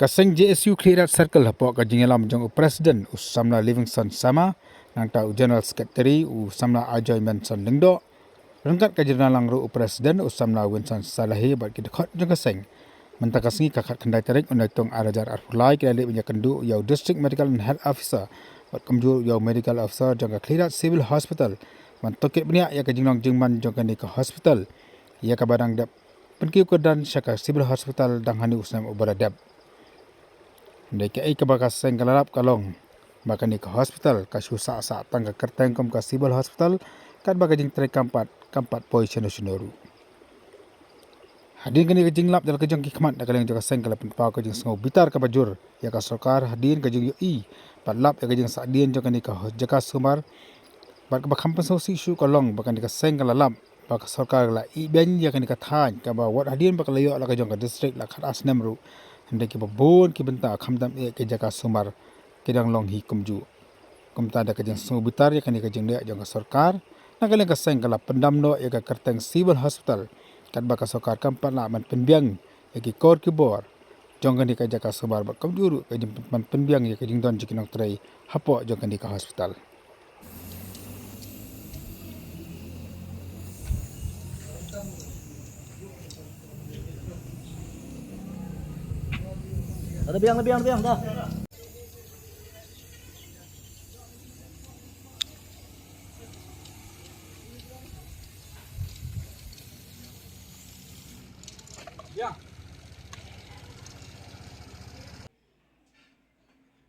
Kaseng JSU Clearat Circle hapok ka jingalam jong Presiden Usamla Livingston sama nang tau General Secretary Usamla Ajoy Manson Lengdo rengkat ka jinalang ru Presiden Usamla Winston Salahi bat ki dekat jong kaseng mentakasngi kakat kendai tarik unaitung arajar arfulai ki alik punya kendu yau District Medical and Health Officer bat kemjur yau Medical Officer jong ka Clearat Civil Hospital mantokit benia ya ka jinglong jingman jong ka ni ka hospital ya ka barang dap penkiu ke dan syaka Civil Hospital dang hani usnam ubaradap Ndai ke bakas seng kalalap kalong bakani ke hospital ka susa sa tangga kerteng kom ka Civil Hospital kan bagajing tre kampat position sunoru. Hadin kani ke jinglap dal ke jong kikmat da kaleng jaga seng kalap pa ke jing sengo bitar ka bajur ya ka sarkar hadin ke jing ui padlap ya ke jing sa dien jong kani ka jaga sumar bat ka bakampan so si su kalong bakani ke seng kalalap bak sarkar la i ben ya kani ka than ka ba wat hadin bak layo la ka jong ka district la khat asnem ru Hendak ki babon ki benta khamdam e ke jaga sumar kedang long hi kumju kumta da kajeng sungu bitar ya kani kajeng le jong sarkar nagaleng ka seng kala pendam no e ka kerteng Civil Hospital kat ba ka sarkar kampan la man penbiang e ki kor ki bor jong kani ka jaga sumar ba kamjuru ka jing man penbiang ya kajeng don jikinong trai hapo jong kani ka hospital Lebih yang dah. Ya.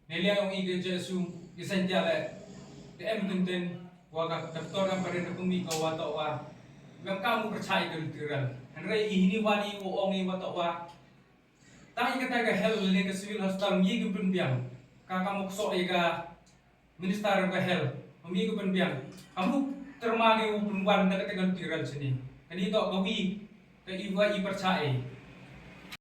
Nelia yang ingin jesu isenjale di Edmonton waga kaptoran pada nekumi kawata wa yang kamu percaya kelitiran Henry ini wani uongi wata wa Tahi kata ke hell ni ke civil hospital mi ke penbiang kakak mokso ega minister ke hell mi ke penbiang kamu termagi penwan dekat dengan tiran sini kani to gawi ke iwa i percaya